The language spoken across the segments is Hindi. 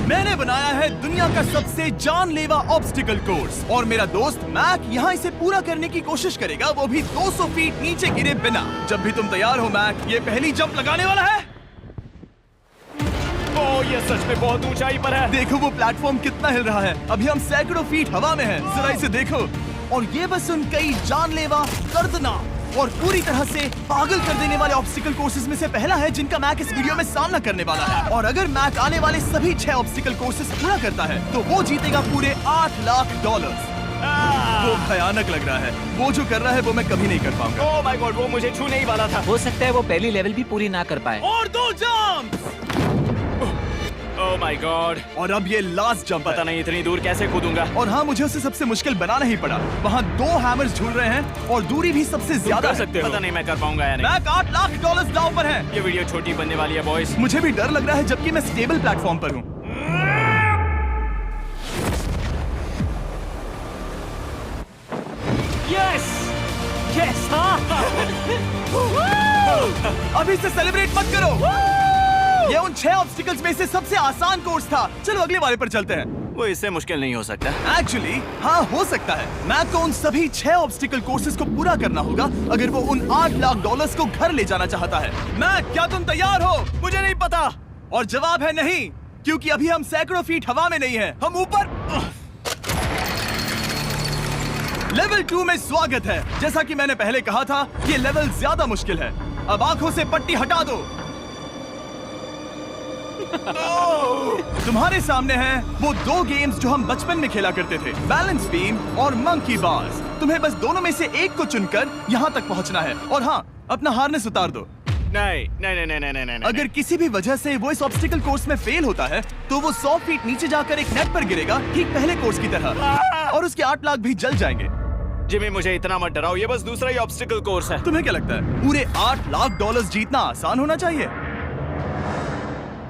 मैंने बनाया है दुनिया का सबसे जानलेवा ऑब्स्टिकल कोर्स और मेरा दोस्त मैक यहाँ इसे पूरा करने की कोशिश करेगा, वो भी 200 फीट नीचे गिरे बिना। जब भी तुम तैयार हो मैक, ये पहली जंप लगाने वाला है। ओह, ये सच में बहुत ऊंचाई पर है। देखो वो प्लेटफॉर्म कितना हिल रहा है। अभी हम सैकड़ों फीट हवा में हैं। जरा इसे देखो। और ये बस उन कई जानलेवा, दर्दनाक और पूरी तरह से पागल कर देने वाले ऑब्स्टिकल कोर्सेज में से पहला है जिनका मैक इस वीडियो में सामना करने वाला है। और अगर मैक आने वाले सभी 6 ऑब्स्टिकल कोर्सेज पूरा करता है तो वो जीतेगा पूरे $8 लाख। वो भयानक लग रहा है। वो जो कर रहा है वो मैं कभी नहीं कर पाऊंगा। ओह माय गॉड, वो मुझे छूने ही वाला था। हो सकता है वो पहली लेवल भी पूरी ना कर पाए। और 2 जंप। Oh my God. और अब ये लास्ट जंप। पता नहीं इतनी दूर कैसे कूदूंगा। और हाँ, मुझे उसे सबसे मुश्किल बनाना ही पड़ा। वहाँ 2 हैमर्स झूल रहे हैं और दूरी भी सबसे ज्यादा कर सकते हो। पता नहीं मैं कर पाऊंगा या नहीं। मैक $8 लाख दांव पर है। ये वीडियो छोटी बनने वाली है बॉयज। मुझे भी डर लग रहा है जबकि मैं स्टेबल प्लेटफॉर्म पर हूँ। Yes yes. अभी से सेलिब्रेट मत करो। ये उन 6 ऑब्स्टिकल्स में से सबसे आसान कोर्स था। चलो अगले वाले पर चलते हैं। वो इससे मुश्किल नहीं हो सकता। एक्चुअली हाँ, हो सकता है। मैक को उन सभी 6 ऑब्स्टिकल कोर्सेज को पूरा करना होगा अगर वो उन $8 लाख को घर ले जाना चाहता है। मैक, क्या तुम तैयार हो? मुझे नहीं पता। और जवाब है नहीं, क्योंकि अभी हम सैकड़ों फीट हवा में नहीं हैं। हम ऊपर। लेवल 2 में स्वागत है। जैसा कि मैंने पहले कहा था, ये लेवल ज्यादा मुश्किल है। अब आंखों से पट्टी हटा दो। तुम्हारे सामने हैं वो 2 गेम्स जो हम बचपन में खेला करते थे, बैलेंस बीम और मंकी बार्स। तुम्हें बस दोनों में से एक को चुनकर यहाँ तक पहुँचना है। और हाँ, अपना हार्नेस उतार दो। नहीं नहीं नहीं नहीं नहीं नहीं। अगर किसी भी वजह से वो इस ऑब्स्टिकल कोर्स में फेल होता है तो वो 100 फीट नीचे जाकर एक नेट पर गिरेगा, ठीक पहले कोर्स की तरह, और उसके 8 लाख भी जल जाएंगे। जिमी, मुझे इतना मत डराओ। ये बस दूसरा ही ऑब्स्टिकल कोर्स है। तुम्हें क्या लगता है पूरे $8 लाख जीतना आसान होना चाहिए?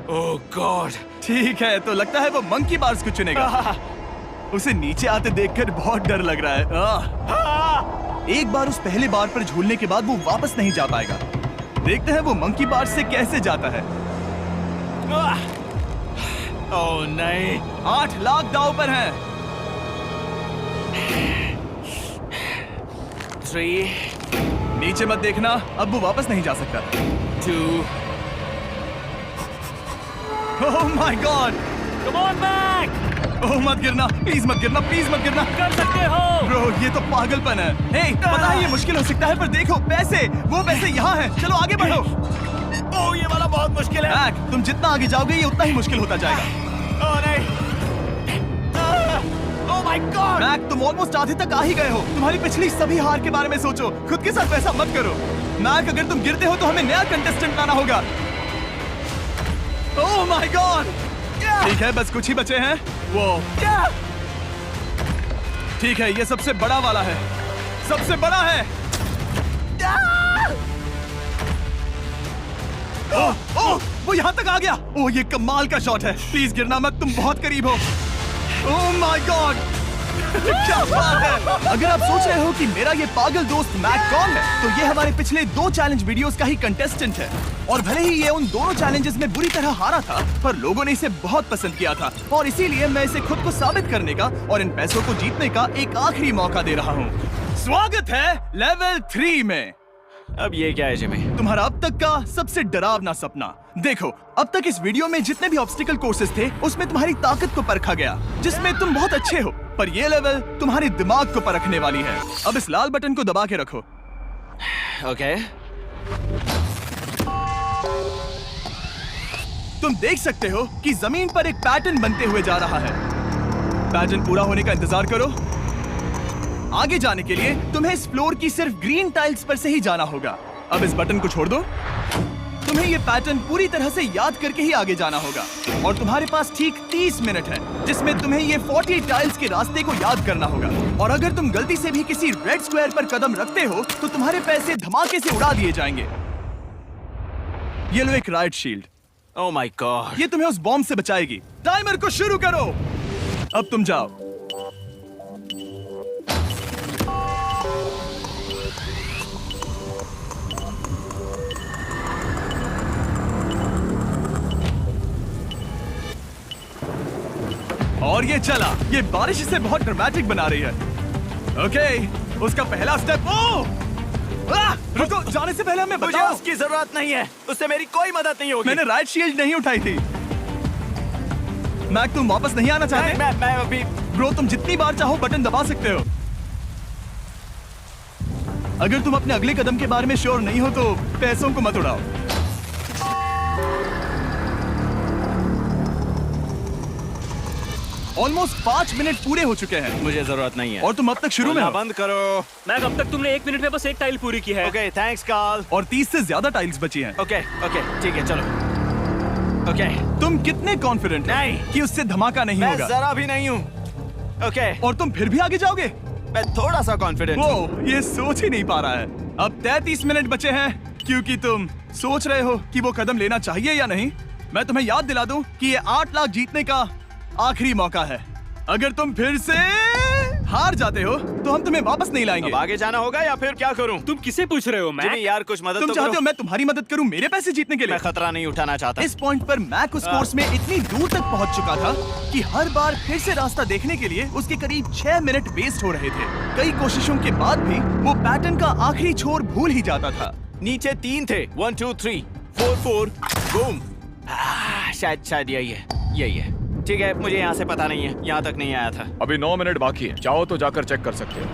ओह गॉड। ठीक है, तो लगता है वो मंकी बार्स को चुनेगा। उसे नीचे आते देखकर बहुत डर लग रहा है। एक बार उस पहले बार पर झूलने के बाद वो वापस नहीं जा पाएगा। देखते हैं वो मंकी बार से कैसे जाता है। ओह नहीं। 8 लाख दांव पर हैं। 3 नीचे मत देखना, अब वो वापस नहीं जा सकता। 2 oh my God. Come on back. Oh मत गिरना, प्लीज मत गिरना, प्लीज मत गिरना। कर सकते हो। ब्रो, ये तो पागलपन है। हे, पता है ये मुश्किल हो सकता है, पर देखो पैसे, वो पैसे यहाँ हैं। चलो आगे बढ़ो। ओह, ये वाला बहुत मुश्किल है। मैक, तुम जितना आगे जाओगे ये उतना ही मुश्किल होता जाएगा। ओह नहीं। ओह माय गॉड। मैक, तुम ऑलमोस्ट आधे तक आ ही गए हो। तुम्हारी पिछली सभी हार के बारे में सोचो। खुद के साथ वैसा मत करो। मैक, अगर तुम गिरते हो तो हमें नया कंटेस्टेंट लाना होगा। ओह माय गॉड। ठीक है, बस कुछ ही बचे हैं। वो ठीक है, ये सबसे बड़ा वाला है। सबसे बड़ा है। ओह ओह, वो यहाँ तक आ गया। ओह, ये कमाल का शॉट है। प्लीज गिरना मत, तुम बहुत करीब हो। ओह माय गॉड, क्या बात है। अगर आप सोच रहे हो कि मेरा ये पागल दोस्त मैक कौन है, तो ये हमारे पिछले 2 चैलेंज वीडियोस का ही कंटेस्टेंट है। और भले ही ये उन दोनों चैलेंजेस में बुरी तरह हारा था, पर लोगों ने इसे बहुत पसंद किया था और इसीलिए मैं इसे खुद को साबित करने का और इन पैसों को जीतने का एक आखिरी मौका दे रहा हूँ। स्वागत है लेवल 3 में। अब ये क्या है जिमी? तुम्हारा अब तक का सबसे डरावना सपना। देखो, अब तक इस वीडियो में जितने भी ऑब्स्टिकल कोर्सेज थे उसमें तुम्हारी ताकत को परखा गया, जिसमें तुम बहुत अच्छे हो। पर ये लेवल तुम्हारे दिमाग को परखने वाली है। अब इस लाल बटन को दबा के रखो। ओके। तुम देख सकते हो कि जमीन पर एक पैटर्न बनते हुए जा रहा है। पैटर्न पूरा होने का इंतजार करो। आगे जाने के लिए तुम्हें इस फ्लोर की सिर्फ ग्रीन टाइल्स पर से ही जाना होगा। अब इस बटन को छोड़ दो। तुम्हें ये पैटर्न पूरी तरह से याद करके ही आगे जाना होगा और तुम्हारे पास ठीक 30 मिनट है, जिसमें तुम्हें ये 40 टाइल्स के रास्ते को याद करना होगा। और अगर तुम गलती से भी किसी रेड स्क्वायर पर कदम रखते हो तो तुम्हारे पैसे धमाके से उड़ा दिए जाएंगे। ये लो एक right shield. Oh my God. ये तुम्हें उस बॉम्ब से बचाएगी। टाइमर को शुरू करो। अब तुम जाओ। और ये चला। ये बारिश इसे बहुत ड्रामेटिक बना रही है। ओके, उसका पहला स्टेप। रुको, जाने से पहले हमें मुझे बताओ। उसकी जरूरत नहीं है, उससे मेरी कोई मदद नहीं होगी। मैंने राइट शील्ड नहीं उठाई थी। मैक, तुम वापस नहीं आना चाहते? मैं अभी ब्रो, तुम जितनी बार चाहो बटन दबा सकते हो। अगर तुम अपने अगले कदम के बारे में श्योर नहीं हो तो पैसों को मत उड़ाओ। ऑलमोस्ट 5 मिनट पूरे हो चुके हैं मुझे जरूरत नहीं है। और तुम अब तक शुरू में बोलना हो। बंद करो। मैक, अब तक तुमने 1 मिनट में बस एक टाइल पूरी की है। Okay, thanks Karl. और 30 से ज्यादा टाइल्स बची हैं। ओके ठीक है, चलो। ओके, तुम कितने कॉन्फिडेंट नहीं। कि उससे धमाका नहीं मैं होगा? जरा भी नहीं हूँ। ओके, और तुम फिर भी आगे जाओगे? मैं थोड़ा सा कॉन्फिडेंट हूँ। वो ये सोच ही नहीं पा रहा है। अब 33 मिनट बचे हैं क्योंकि तुम सोच रहे हो कि वो कदम लेना चाहिए या नहीं। मैं तुम्हें याद दिला दूं कि ये 8 लाख जीतने का आखिरी मौका है। अगर तुम फिर से हार जाते हो तो हम तुम्हें वापस नहीं लाएंगे। अब आगे जाना होगा या फिर क्या करूं? तुम किसे पूछ रहे हो मैक? जिमी यार, कुछ मदद तुम तो चाहते करो। हो मैं तुम्हारी मदद करूं मेरे पैसे जीतने के लिए? मैं खतरा नहीं उठाना चाहता। इस पॉइंट पर मैक उस कोर्स में इतनी दूर तक पहुंच चुका था कि हर बार फिर से रास्ता देखने के लिए उसके करीब 6 मिनट वेस्ट हो रहे थे। कई कोशिशों के बाद भी वो पैटर्न का आखिरी छोर भूल ही जाता था। नीचे 3 थे। 1 2 3 4 4 बूम। शायद यही है। ठीक है, मुझे यहाँ से पता नहीं है, यहाँ तक नहीं आया था। अभी 9 मिनट बाकी है, चाहो तो जाकर चेक कर सकते हो।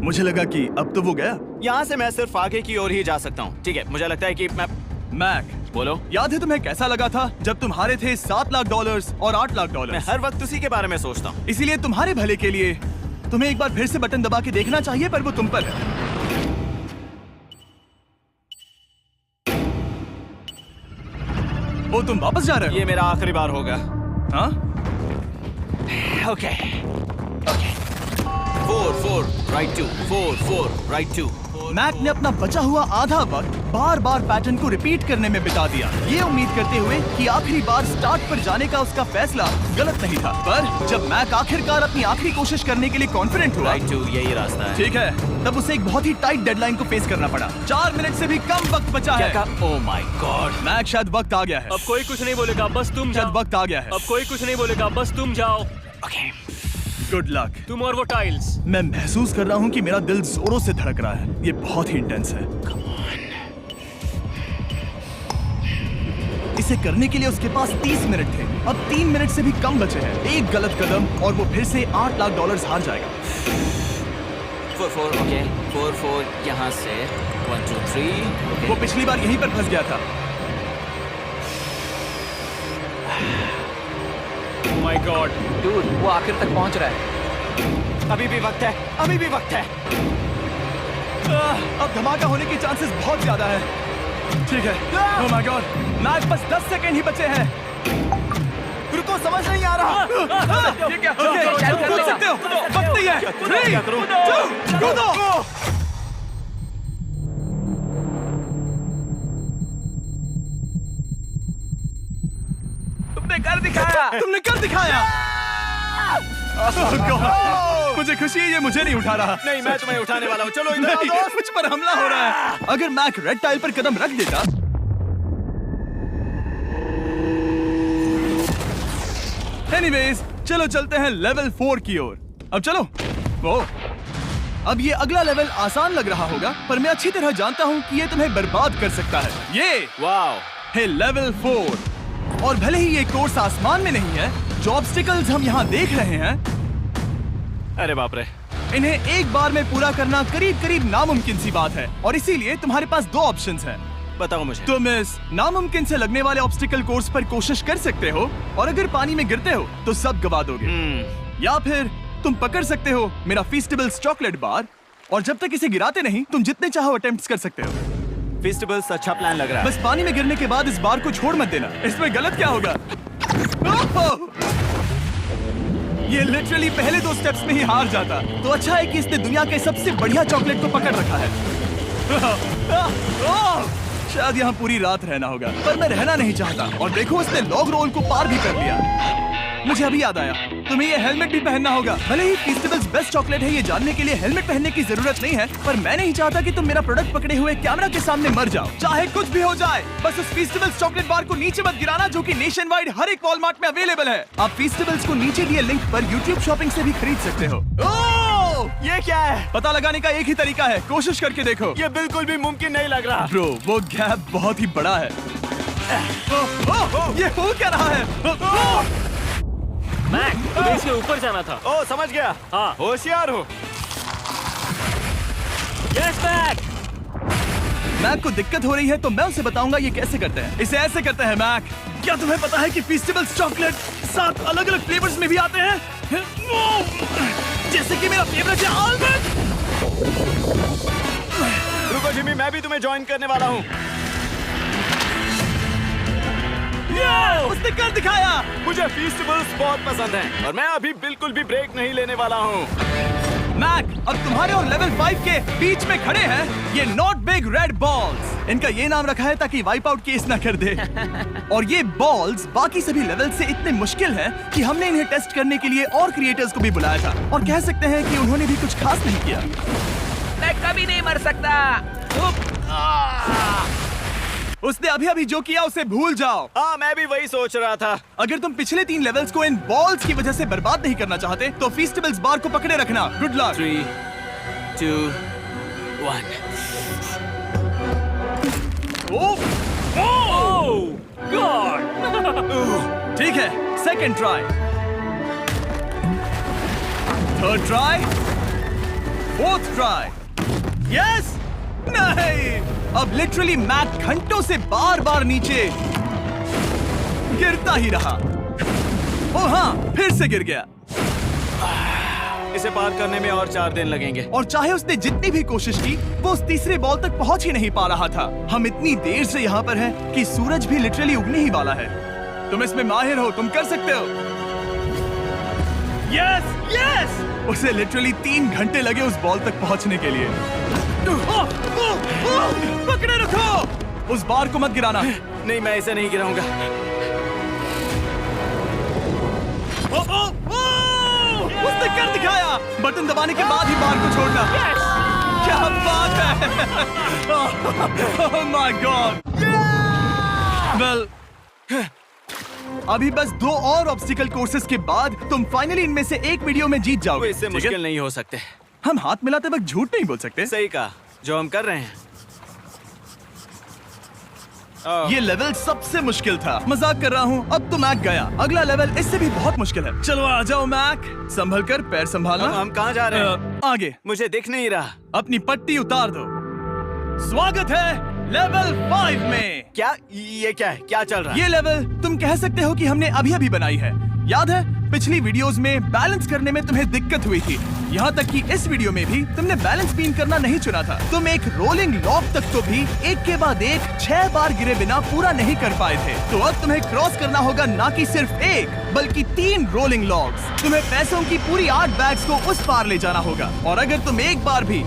मुझे लगा कि अब तो वो गया। यहाँ से मैं सिर्फ आगे की ओर ही जा सकता हूँ। ठीक है, मुझे लगता है कि मैं मैक, बोलो। याद है तुम्हें कैसा लगा था जब तुम हारे थे $7 लाख और $8 लाख? मैं हर वक्त उसी के बारे में सोचता हूँ। इसीलिए तुम्हारे भले के लिए तुम्हें एक बार फिर से बटन दबा के देखना चाहिए, पर वो तुम पर है। ओ, तुम वापस जा रहे हो? ये मेरा आखिरी बार होगा। हाँ? Okay 4 right 2 4 right 2। मैक ने अपना बचा हुआ आधा वक्त बार बार पैटर्न को रिपीट करने में बिता दिया, ये उम्मीद करते हुए कि आखिरी बार स्टार्ट पर जाने का उसका फैसला गलत नहीं था। पर जब मैक आखिरकार अपनी आखिरी कोशिश करने के लिए कॉन्फिडेंट हुआ, राइट 2 यही रास्ता है। ठीक है, तब उसे एक बहुत ही टाइट डेडलाइन को फेस करना पड़ा। 4 मिनट से भी कम वक्त बचा क्या है। कहा? ओह माय गॉड। मैक, शायद वक्त आ गया है। अब कोई कुछ नहीं बोलेगा, बस तुम शायद जाओ। वक्त आ गया है। अब कोई कुछ नहीं बोलेगा, बस तुम जाओ। Okay, good luck. तुम और वो टाइल्स। मैं महसूस कर रहा हूँ कि मेरा दिल जोरों से धड़क रहा है। ये बहुत ही इंटेंस है। इसे करने के लिए उसके पास 30 मिनट थे। अब 3 मिनट से भी कम बचे हैं। एक गलत कदम और वो फिर से $8 लाख हार जाएगा। 4 ओके 4 यहाँ से 1 2 3। वो पिछली बार यहीं पर फंस गया था। ओह माय गॉड। डूड, वो आखिर तक पहुंच रहा है। अभी भी वक्त है, अभी भी वक्त है। अब धमाका होने की चांसेस बहुत ज्यादा है। ठीक है। ओह माय गॉड, मैक, बस 10 सेकंड ही बचे हैं। रुको, समझ नहीं आ रहा। ये क्या? ओके, तुम कूद सकते हो। वक्त नहीं है। 3 करूं? 2 कूदो। तुमने कर दिखाया। तुमने कर दिखाया। Oh God, मुझे खुशी है ये मुझे नहीं उठा रहा। नहीं, मैं तुम्हें उठाने वाला हूँ। चलो इधर आओ नहीं, दोस्त। मुझ पर हमला हो रहा है। अगर मैक रेड टाइल पर कदम रख देता, एनीवेज, चलो चलते हैं लेवल 4 की ओर। अब चलो। वो अब ये अगला लेवल आसान लग रहा होगा, पर मैं अच्छी तरह जानता हूँ कि ये तुम्हें बर्बाद कर सकता है। ये वाओ, है लेवल 4। और भले ही ये कोर्स आसमान में नहीं है, जो ऑब्स्टिकल्स हम यहाँ देख रहे हैं, अरे बाप रे। इन्हें एक बार में पूरा करना करीब करीब नामुमकिन सी बात है। और इसीलिए तुम्हारे पास 2 ऑप्शंस हैं। बताओ मुझे। तुम इस नामुमकिन से लगने वाले ऑब्स्टिकल कोर्स पर कोशिश कर सकते हो, और अगर पानी में गिरते हो तो सब गवा दोगे। या फिर तुम पकड़ सकते हो मेरा फीस्टेबल्स चॉकलेट बार, और जब तक इसे गिराते नहीं तुम जितने चाहो अटेम्प्ट्स कर सकते हो। फेस्टिवल्स अच्छा प्लान लग रहा है। बस पानी में गिरने के बाद इस बार को छोड़ मत देना। इसमें गलत क्या होगा? ओह! ये लिटरली पहले 2 स्टेप्स में ही हार जाता। तो अच्छा है कि इसने दुनिया के सबसे बढ़िया चॉकलेट को पकड़ रखा है। शायद यहाँ पूरी रात रहना होगा, पर मैं रहना नहीं चाहता। और देखो, इसने लॉग रोल को पार भी कर लिया। मुझे अभी याद आया, तुम्हें ये हेलमेट भी पहनना होगा। भले ही फीस्टेबल्स बेस्ट चॉकलेट है ये जानने के लिए हेलमेट पहनने की जरूरत नहीं है, पर मैं नहीं चाहता कि तुम मेरा प्रोडक्ट पकड़े हुए कैमरा के सामने मर जाओ, चाहे कुछ भी हो जाए। बस उस फीस्टेबल्स चॉकलेट बार को नीचे मत गिराना, जो कि नेशन वाइड हर एक वॉलमार्ट में अवेलेबल है। आप फीस्टेबल्स को नीचे दिए लिंक पर YouTube शॉपिंग से भी खरीद सकते हो। ये क्या है? पता लगाने का एक ही तरीका है, कोशिश करके देखो। ये बिल्कुल भी मुमकिन नहीं लग रहा। ब्रो, वो गैप बहुत ही बड़ा है। ये हो क्या रहा है? मैक, तुम्हें इसके ऊपर जाना था। ओ, समझ गया। हाँ। होशियार हो। Yes Mac. मैक को दिक्कत हो रही है तो मैं उसे बताऊंगा ये कैसे करते हैं। इसे ऐसे करते हैं मैक। क्या तुम्हें पता है कि फीस्टेबल्स चॉकलेट 7 अलग-अलग फ्लेवर्स में भी आते हैं? जैसे कि मेरा फेवरेट है आलमंड। रुको जिमी, मैं भी तुम्हें ज्वाइन करने वाला हूँ। उसने कर दिखाया। मुझे फीस्टेबल्स बहुत पसंद हैं और मैं अभी बिल्कुल भी ब्रेक नहीं लेने वाला हूँ। मैक, अब तुम्हारे और लेवल 5 के बीच में खड़े हैं ये नॉट बिग रेड बॉल्स। इनका ये नाम रखा है ताकि वाइप आउट केस ना कर दे। और ये बॉल्स बाकी सभी लेवल से इतने मुश्किल हैं कि हमने इन्हें टेस्ट करने के लिए और क्रिएटर्स को भी बुलाया था, और कह सकते हैं कि उन्होंने भी कुछ खास नहीं किया। मैं कभी नहीं मर सकता। उसने अभी जो किया उसे भूल जाओ। हाँ, मैं भी वही सोच रहा था। अगर तुम पिछले 3 लेवल्स को इन बॉल्स की वजह से बर्बाद नहीं करना चाहते तो फीस्टेबल्स बार को पकड़े रखना। Good luck. 3, 2, 1। गॉड। ठीक है, second try, third try, fourth try. Yes, नहीं, अब लिटरली मैक घंटों से बार बार नीचे गिरता ही रहा। ओ हाँ, फिर से गिर गया। इसे पार करने में और 4 दिन लगेंगे। और चाहे उसने जितनी भी कोशिश की, वो उस तीसरे बॉल तक पहुंच ही नहीं पा रहा था। हम इतनी देर से यहाँ पर हैं कि सूरज भी लिटरली उगने ही वाला है। तुम इसमें माहिर हो, तुम कर सकते हो। Yes, yes! उसे लिटरली 3 घंटे लगे उस बॉल तक पहुंचने के लिए। पकड़े रखो, उस बार को मत गिराना। नहीं, मैं इसे नहीं गिराऊंगा। उसने कर दिखाया। बटन दबाने के बाद ही बार को छोड़ना। क्या बात है। Oh my God. Well, अभी बस 2 और ऑब्स्टिकल कोर्सेस के बाद तुम फाइनली इनमें से एक वीडियो में जीत वो जाओगे। इससे ठीक है? मुश्किल नहीं हो सकते। हम हाथ मिलाते वक्त झूठ नहीं बोल सकते। सही कहा, जो हम कर रहे हैं। ये लेवल सबसे मुश्किल था। मजाक कर रहा हूँ, अब तो मैक गया। अगला लेवल इससे भी बहुत मुश्किल है। चलो आ जाओ मैक, संभल कर, पैर संभालना। हम कहाँ जा रहे हैं? आगे। मुझे दिख नहीं रहा। अपनी पट्टी उतार दो। स्वागत है लेवल 5 में। क्या? ये क्या है? क्या चल रहा है? ये लेवल तुम कह सकते हो कि हमने अभी बनाई है। याद है पिछली वीडियोस में बैलेंस करने में तुम्हें दिक्कत हुई थी, यहाँ तक कि इस वीडियो में भी तुमने बैलेंस बीन करना नहीं चुना था। तुम एक रोलिंग लॉक तक तो भी एक के बाद एक 6 बार गिरे बिना पूरा नहीं कर पाए थे। तो अब तुम्हें क्रॉस करना होगा ना कि सिर्फ एक, बल्कि 3 रोलिंग लॉक्स। तुम्हें पैसों की पूरी 8 बैग्स को उस पार ले जाना होगा, और अगर तुम एक बार भी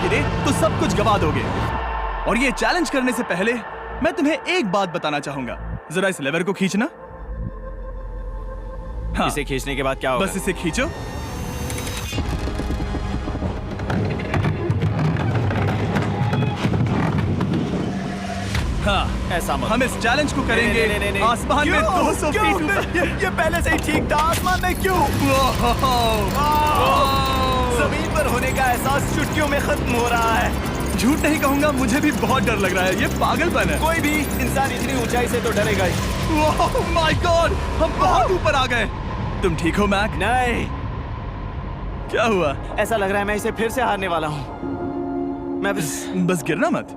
गिरे तो सब कुछ गवा दोगे। और ये चैलेंज करने से पहले मैं तुम्हें एक बात बताना चाहूंगा। जरा इस लेवर को खींचना। हाँ, इसे खींचने के बाद क्या होगा? बस इसे खींचो। हाँ, ऐसा मत। हम इस चैलेंज को करेंगे नहीं। आसमान में क्यों? 200 क्यों? फीट ऊपर। ये पहले से ही ठीक था। आसमान में क्यों? जमीन पर होने का एहसास चुटकियों में खत्म हो रहा है। झूठ नहीं कहूंगा, मुझे भी बहुत डर लग रहा है। ये पागलपन है। कोई भी इंसान इतनी ऊंचाई से तो डरेगा ही। ओह माय गॉड, हम बहुत ऊपर आ गए। तुम ठीक हो मैक? नहीं, क्या हुआ? ऐसा लग रहा है मैं इसे फिर से हारने वाला हूँ। मैं बस गिरना मत।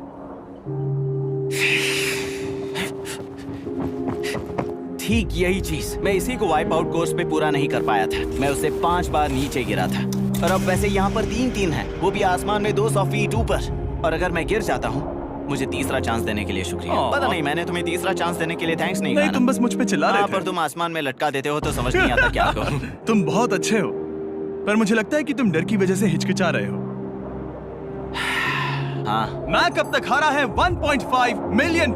ठीक यही चीज मैं इसी को वाइप आउट कोर्स पे पूरा नहीं कर पाया था। मैं उससे 5 बार नीचे गिरा था, और अब वैसे यहाँ पर 3 है, वो भी आसमान में 200 फीट ऊपर। और अगर मैं गिर जाता हूँ, मुझे तीसरा चांस देने के लिए शुक्रिया। पता नहीं, मैंने तुम्हें तीसरा चांस देने के लिए थैंक्स नहीं कहा ना। तुम बस मुझ पे चिल्ला रहे थे। पर तुम आसमान में लटका देते हो तो समझ नहीं आता क्या करूं। तुम बहुत अच्छे हो, पर मुझे लगता है कि तुम डर की वजह से हिचकिचा रहे हो। हाँ, मैक अब तक हारा है $1.5 मिलियन।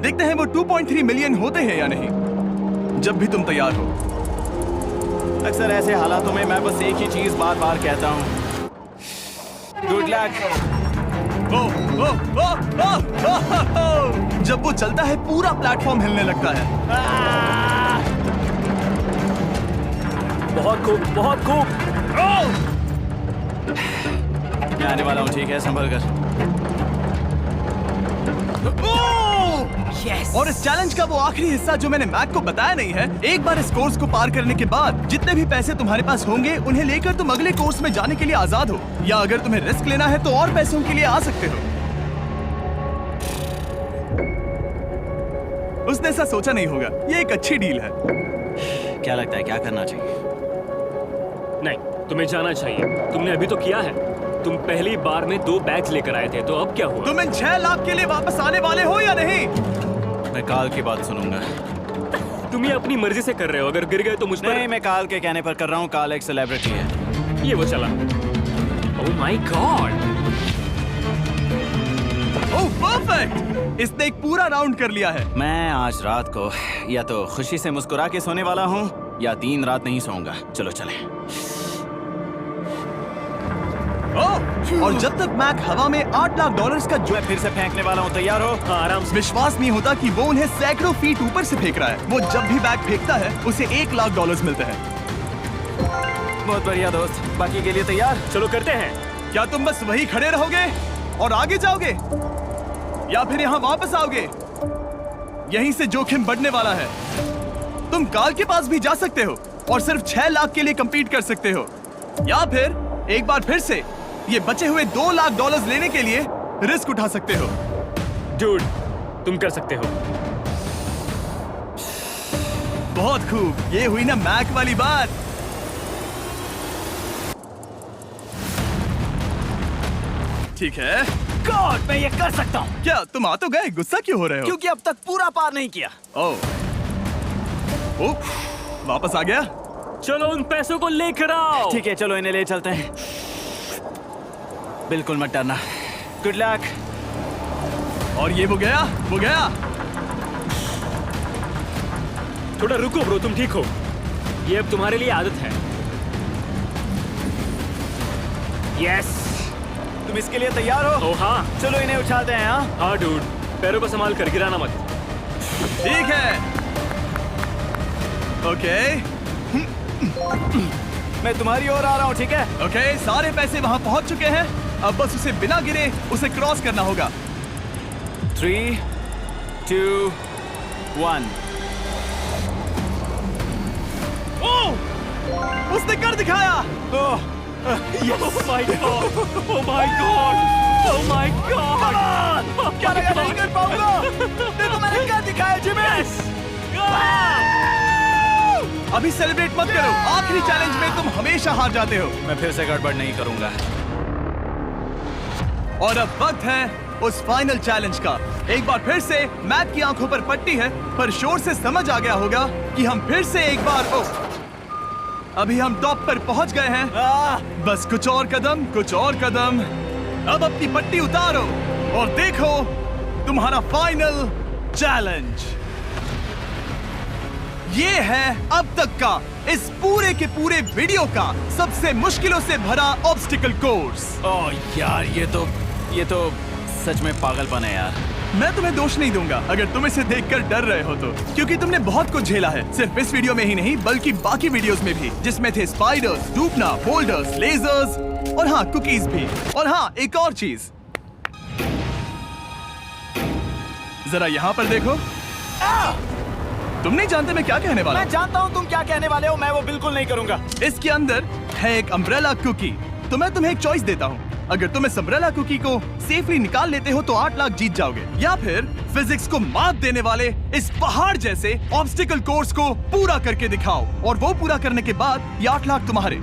देखते हैं वो 2.3 मिलियन होते हैं या नहीं। जब भी तुम तैयार हो। अक्सर ऐसे हालातों में मैं बस एक ही चीज बार बार कहता हूँ, गुड लक। ओ, ओ, ओ, ओ, ओ, ओ, ओ। जब वो चलता है पूरा प्लेटफॉर्म हिलने लगता है। बहुत खूब, बहुत खूब। मैं आने वाला हूँ, ठीक है, संभल कर। Yes. और इस चैलेंज का वो आखिरी हिस्सा जो मैंने मैक को बताया नहीं है, एक बार इस कोर्स को पार करने के बाद जितने भी पैसे तुम्हारे पास होंगे उन्हें लेकर तुम अगले कोर्स में जाने के लिए आजाद हो, या अगर तुम्हें रिस्क लेना है तो और पैसों के लिए आ सकते हो। उसने ऐसा सोचा नहीं होगा, ये एक अच्छी डील है। क्या लगता है क्या करना चाहिए? नहीं, तुम्हें जाना चाहिए। तुमने अभी तो किया है। तुम पहली बार में 2 बैग्स लेकर आए थे, तो अब क्या हुआ? तुम इन 6 लाख के लिए वापस आने वाले हो या नहीं? मैं काल की बात सुनूंगा। तुम ये अपनी मर्जी से कर रहे हो। अगर गिर गए तो मुझ पर। नहीं, मैं काल के कहने पर कर रहा हूँ। काल एक सेलिब्रिटी है। ये वो चला। ओह माय गॉड। Oh perfect! इसने एक पूरा राउंड कर लिया है। मैं आज रात को या तो खुशी से मुस्कुरा के सोने वाला हूँ या 3 रात नहीं सोऊंगा। चलो चलें। और जब तक मैक हवा में $8 लाख का मैं फिर से फेंकने वाला हूँ, तैयार हो? हाँ, आराम से। विश्वास नहीं होता कि वो उन्हें सैकड़ों फीट ऊपर से फेंक रहा है। वो जब भी बैग फेंकता है उसे $1 लाख मिलते हैं। बहुत बढ़िया दोस्त, बाकी के लिए तैयार? चलो करते हैं। क्या तुम बस वही खड़े रहोगे और आगे जाओगे, या फिर यहाँ वापस आओगे? यहीं से जोखिम बढ़ने वाला है। तुम काल के पास भी जा सकते हो और सिर्फ 6 लाख के लिए compete कर सकते हो, या फिर एक बार फिर से ये बचे हुए $2 लाख लेने के लिए रिस्क उठा सकते हो। डूड, तुम कर सकते हो। बहुत खूब, ये हुई ना मैक वाली बात। ठीक है। गॉड, मैं ये कर सकता हूँ। क्या तुम आ तो गए, गुस्सा क्यों हो रहे हो? क्योंकि अब तक पूरा पार नहीं किया। ओह, वापस आ गया। चलो उन पैसों को लेकर आओ। ठीक है, चलो इन्हें ले चलते हैं। बिल्कुल मत डरना। Good luck. और ये वो गया। थोड़ा रुको ब्रो, तुम ठीक हो। ये अब तुम्हारे लिए आदत है। यस। तुम इसके लिए तैयार हो? ओह हाँ। चलो इन्हें उछालते हैं। हाँ हाँ डूड, पैरों को संभाल कर, गिराना मत। ठीक है। ओके मैं तुम्हारी ओर आ रहा हूँ, ठीक है? ओके, सारे पैसे वहां पहुंच चुके हैं। अब बस उसे बिना गिरे उसे क्रॉस करना होगा। 3, 2, 1। उसने कर दिखाया। ओह my God, oh my God, oh my God. क्या लगा नहीं कर पाऊंगा? देखो मैंने क्या दिखाया जिमी। अभी सेलिब्रेट मत करो, आखिरी चैलेंज में तुम हमेशा हार जाते हो। मैं फिर से गड़बड़ नहीं करूंगा। और अब वक्त है उस फाइनल चैलेंज का। एक बार फिर से मैक की आंखों पर पट्टी है, पर शोर से समझ आ गया होगा कि हम फिर से एक बार अभी हम टॉप पर पहुंच गए हैं। बस कुछ और कदम। अब अपनी पट्टी उतारो और देखो तुम्हारा फाइनल चैलेंज। ये है अब तक का इस पूरे के पूरे वीडियो का सबसे मुश्किलों से भरा ऑब्स्टिकल कोर्स। ओह यार, ये तो सच में पागलपन है यार। मैं तुम्हें दोष नहीं दूंगा अगर तुम इसे देखकर डर रहे हो तो, क्योंकि तुमने बहुत कुछ झेला है, सिर्फ इस वीडियो में ही नहीं बल्कि बाकी वीडियोस में भी, जिसमें थे स्पाइडर्स, डूबना, बोल्डर्स, लेजर्स और हाँ कुकीज भी। और हाँ, एक और चीज, जरा यहाँ पर देखो। तुम नहीं जानते मैं क्या कहने वाला मैं जानता हूँ तुम क्या कहने वाले हो। मैं वो बिल्कुल नहीं करूंगा। इसके अंदर है एक अम्ब्रेला कुकी। तो मैं तुम्हें एक चॉइस देता हूँ, अगर तुम इस अम्ब्रेला कुकी को सेफली निकाल लेते हो तो 8 लाख जीत जाओगे, या फिर फिजिक्स को मात देने वाले इस पहाड़ जैसे ऑब्स्टिकल कोर्स को पूरा करके दिखाओ और वो पूरा करने के बाद ये 8 लाख तुम्हारे।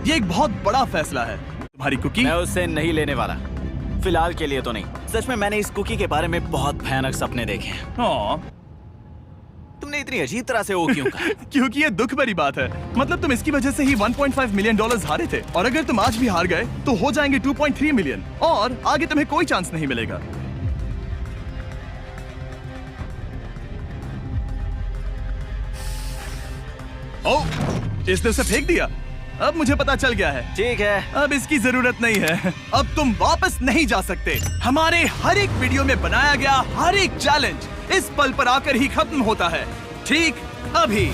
ये एक बहुत बड़ा फैसला है। तुम्हारी कुकी मैं उससे नहीं लेने वाला, फिलहाल के लिए तो नहीं। सच में मैंने इस कुकी के बारे में बहुत भयानक सपने देखे हैं। हाँ, तुमने इतनी अजीब तरह से वो क्यों कहा? क्योंकि ये दुख भरी बात है। मतलब तुम इसकी वजह से ही $1.5 मिलियन हारे थे, और अगर तुम आज भी हार गए तो हो जाएंगे 2.3 मिलियन, और आगे तुम्हें कोई चांस नहीं मिलेगा। ओह, इसने उसे फेंक दिया। अब मुझे पता चल गया है। ठीक है। अब इसकी जरूरत नहीं है। अब तुम वापस नहीं जा सकते। हमारे हर एक वीडियो में बनाया गया हर एक चैलेंज इस पल पर आकर ही खत्म होता है। ठीक अभी।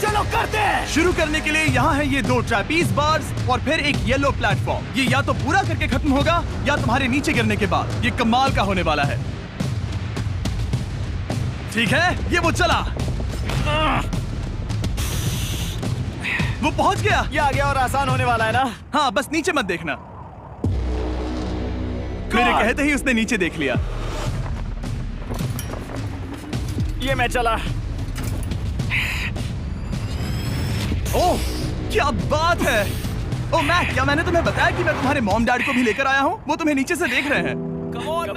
चलो करते हैं। शुरू करने के लिए यहाँ है ये 2 ट्रैपीज बार्स और फिर एक येलो प्लेटफॉर्म। ये या तो पूरा करके खत्म होगा या तुम्हारे नीचे गिरने के बाद। ये कमाल का होने वाला है। ठीक है, ये वो चला। वो पहुंच गया। ये आ गया और आसान होने वाला है ना? हाँ, बस नीचे मत देखना। मेरे कहते ही उसने नीचे देख लिया। ये मैं चला। ओह, क्या बात है। ओह मैक, क्या मैंने तुम्हें बताया कि मैं तुम्हारे मॉम डैड को भी लेकर आया हूँ? वो तुम्हें नीचे से देख रहे हैं। Come on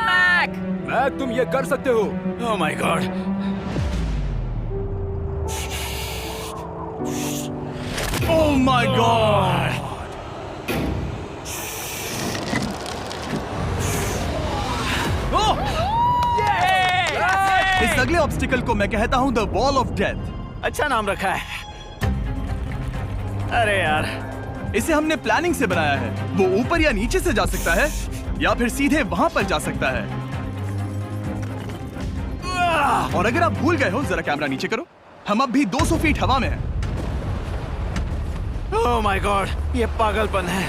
Mac. मैक, तुम ये कर सकते हो। Oh my God. Oh my God. Oh, इस अगले ऑब्स्टिकल को मैं कहता हूँ द वॉल ऑफ डेथ। अच्छा नाम रखा है। अरे यार, इसे हमने प्लानिंग से बनाया है। वो ऊपर या नीचे से जा सकता है या फिर सीधे वहां पर जा सकता है। और अगर आप भूल गए हो, जरा कैमरा नीचे करो। हम अब भी 200 फीट हवा में हैं। ओह माय गॉड, ये पागलपन है।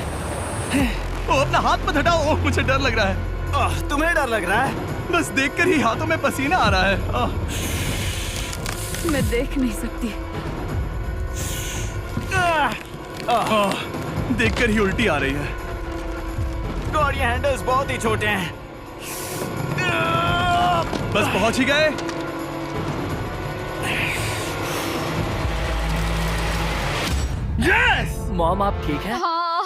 ओ, अपना हाथ मत हटाओ। ओह, मुझे डर लग रहा है। ओह, तुम्हें डर लग रहा है? बस देखकर ही हाथों में पसीना आ रहा है। मैं देख नहीं सकती। देखकर ही उल्टी आ रही है। गॉड, ये हैंडल्स बहुत ही छोटे हैं। बस पहुंच ही गए। यस! मॉम, आप ठीक है? हाँ।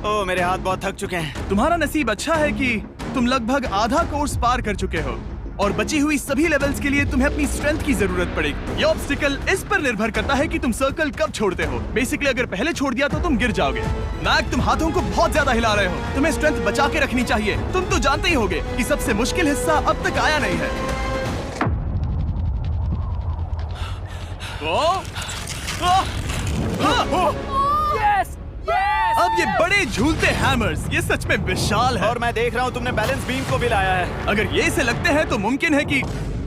ओह, मेरे हाथ बहुत थक चुके हैं। तुम्हारा नसीब अच्छा है कि तुम लगभग आधा कोर्स पार कर चुके हो और बची हुई सभी लेवल्स के लिए तुम्हें अपनी स्ट्रेंथ की जरूरत पड़ेगी। ये ऑब्स्टिकल इस पर निर्भर करता है कि तुम सर्कल कब छोड़ते हो। बेसिकली अगर पहले छोड़ दिया तो तुम गिर जाओगे। मैक, तुम हाथों को बहुत ज्यादा हिला रहे हो। तुम्हें स्ट्रेंथ बचा के रखनी चाहिए। तुम तो जानते ही होगे कि सबसे मुश्किल हिस्सा अब तक आया नहीं है। Yes, yes. अब ये बड़े झूलते हैमर्स, ये सच में विशाल है। और मैं देख रहा हूँ तुमने बैलेंस बीम को भी लाया है। अगर ये इसे लगते हैं तो मुमकिन है कि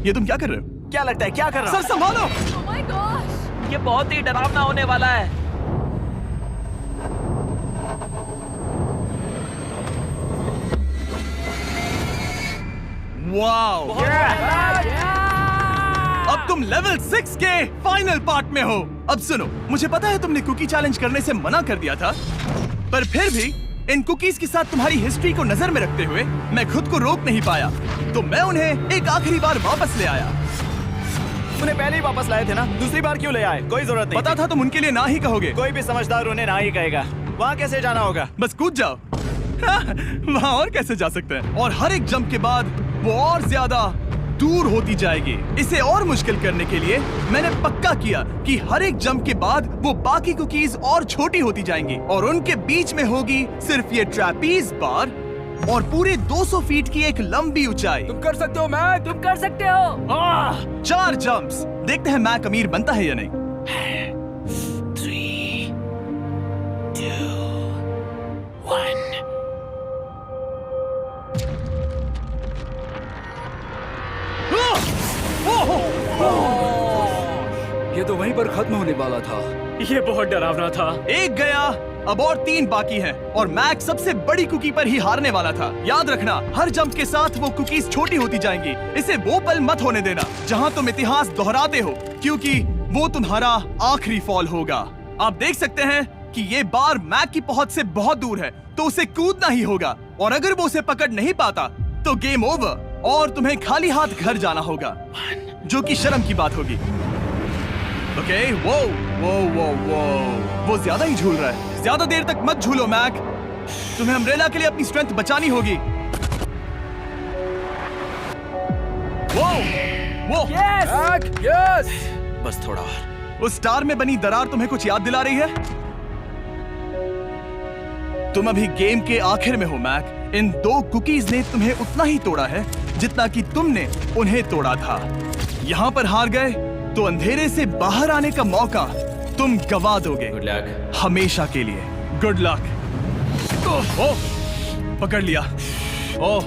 ये तुम क्या कर रहे हो? क्या लगता है, क्या कर रहा सर संभालो। Oh my gosh! ये बहुत ही डरावना होने वाला है। वाओ! अब तुम लेवल 6 के फाइनल पार्ट में हो। अब सुनो, मुझे पता है तुमने कुकी चैलेंज करने से मना कर दिया था, पर फिर भी इन कुकीज के साथ तुम्हारी हिस्ट्री को नजर में रखते हुए मैं खुद को रोक नहीं पाया, तो मैं उन्हें एक आखिरी बार वापस ले आया। उन्हें पहले ही वापस लाए थे ना, दूसरी बार क्यों ले आए? कोई जरूरत नहीं पता था तुम उनके लिए ना ही कहोगे। कोई भी समझदार उन्हें ना ही कहेगा। वहाँ कैसे जाना होगा? बस कूद जाओ। वहाँ और कैसे जा सकते हैं? और हर एक जंप के बाद वो और ज्यादा दूर होती जाएगी। इसे और मुश्किल करने के लिए मैंने पक्का किया कि हर एक जंप के बाद वो बाकी कुकीज और छोटी होती जाएंगी और उनके बीच में होगी सिर्फ ये ट्रैपीज बार और पूरे 200 फीट की एक लंबी ऊंचाई। तुम कर सकते हो मैक। तुम कर सकते हो। 4 जंप्स। देखते हैं मैक अमीर बनता है या नहीं। 3, 2, 1। ये तो वहीं पर खत्म होने वाला था। ये बहुत डरावना था। एक गया, अब और 3 बाकी हैं और मैक सबसे बड़ी कुकी पर ही हारने वाला था। याद रखना, हर जंप के साथ वो कुकीज छोटी होती जाएंगी। इसे वो पल मत होने देना जहां तुम इतिहास दोहराते हो, क्योंकि वो तुम्हारा आखिरी फॉल होगा। आप देख सकते हैं कि ये बार मैक की पहुंच से बहुत दूर है, तो उसे कूदना ही होगा और अगर वो उसे पकड़ नहीं पाता तो गेम ओवर और तुम्हें खाली हाथ घर जाना होगा, जो कि शर्म की बात होगी। ओके, वो ज्यादा ही झूल रहा है। ज्यादा देर तक मत झूलो मैक, तुम्हें अम्ब्रेला के लिए अपनी स्ट्रेंथ बचानी होगी। वो मैक, यस। बस थोड़ा और। उस स्टार में बनी दरार तुम्हें कुछ याद दिला रही है? तुम अभी गेम के आखिर में हो मैक। इन 2 कुकीज ने तुम्हें उतना ही तोड़ा है जितना कि तुमने उन्हें तोड़ा था। यहाँ पर हार गए तो अंधेरे से बाहर आने का मौका तुम गवा दोगे। Good luck. हमेशा के लिए। Good luck. ओह, पकड़ लिया। ओह,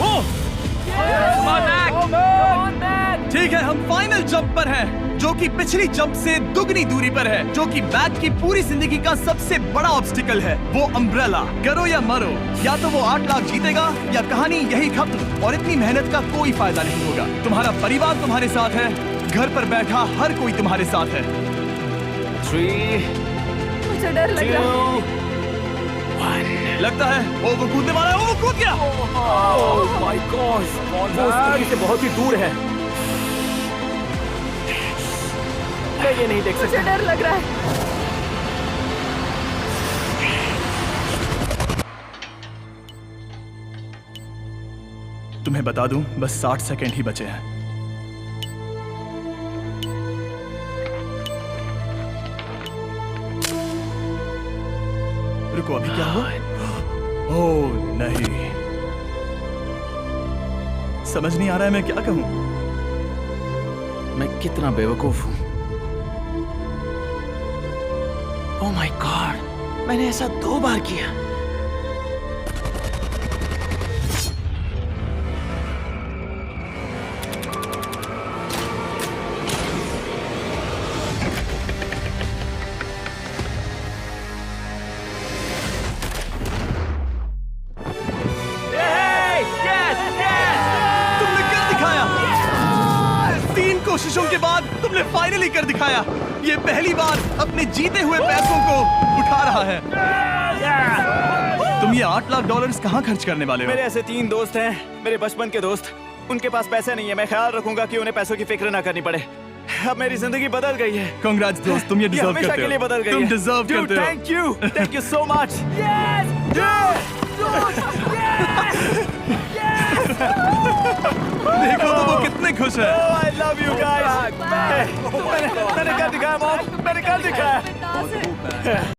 ओह, ठीक है, हम फाइनल जंप पर हैं, जो कि पिछली जंप से दुगनी दूरी पर है, जो कि मैक की पूरी जिंदगी का सबसे बड़ा ऑब्स्टिकल है, वो अम्ब्रेला। करो या मरो, या तो वो 8 लाख जीतेगा या कहानी यही खत्म और इतनी मेहनत का कोई फायदा नहीं होगा। तुम्हारा परिवार तुम्हारे साथ है, घर पर बैठा हर कोई तुम्हारे साथ है। 3, मुझे डर लग रहा है। 2, 1। लगता है वो कूदने वाला है। वो कूद गया। ओह माय गॉड, वो उस कुकी से बहुत ही दूर है। मैं ये नहीं देख मुझे सकता। डर लग रहा है। तुम्हें बता दूं, बस 60 सेकंड ही बचे हैं। रुको, अभी क्या हुआ? ओह नहीं, समझ नहीं आ रहा है मैं क्या कहूं। मैं कितना बेवकूफ हूं। ओह माय गॉड, मैंने ऐसा 2 बार किया। तुमने कर दिखाया। 3 कोशिशों के बाद तुमने फाइनली कर दिखाया। ये पहली बार अपने जीते हुए पैसों को उठा रहा है। तुम ये $8 लाख कहाँ खर्च करने वाले हो? मेरे ऐसे 3 दोस्त हैं, मेरे बचपन के दोस्त। उनके पास पैसे नहीं है। मैं ख्याल रखूंगा कि उन्हें पैसों की फिक्र ना करनी पड़े। अब मेरी जिंदगी बदल गई है। कांग्रेट्स दोस्त, तुम ये डिजर्व हमेशा करते के हो। लिए बदल गई तुम है। डिजर्व करते हो। Thank you so much. देखो तो वो कितने खुश है। I love you guys. मैंने कर दिखाया मॉम, मैंने कर दिखाया।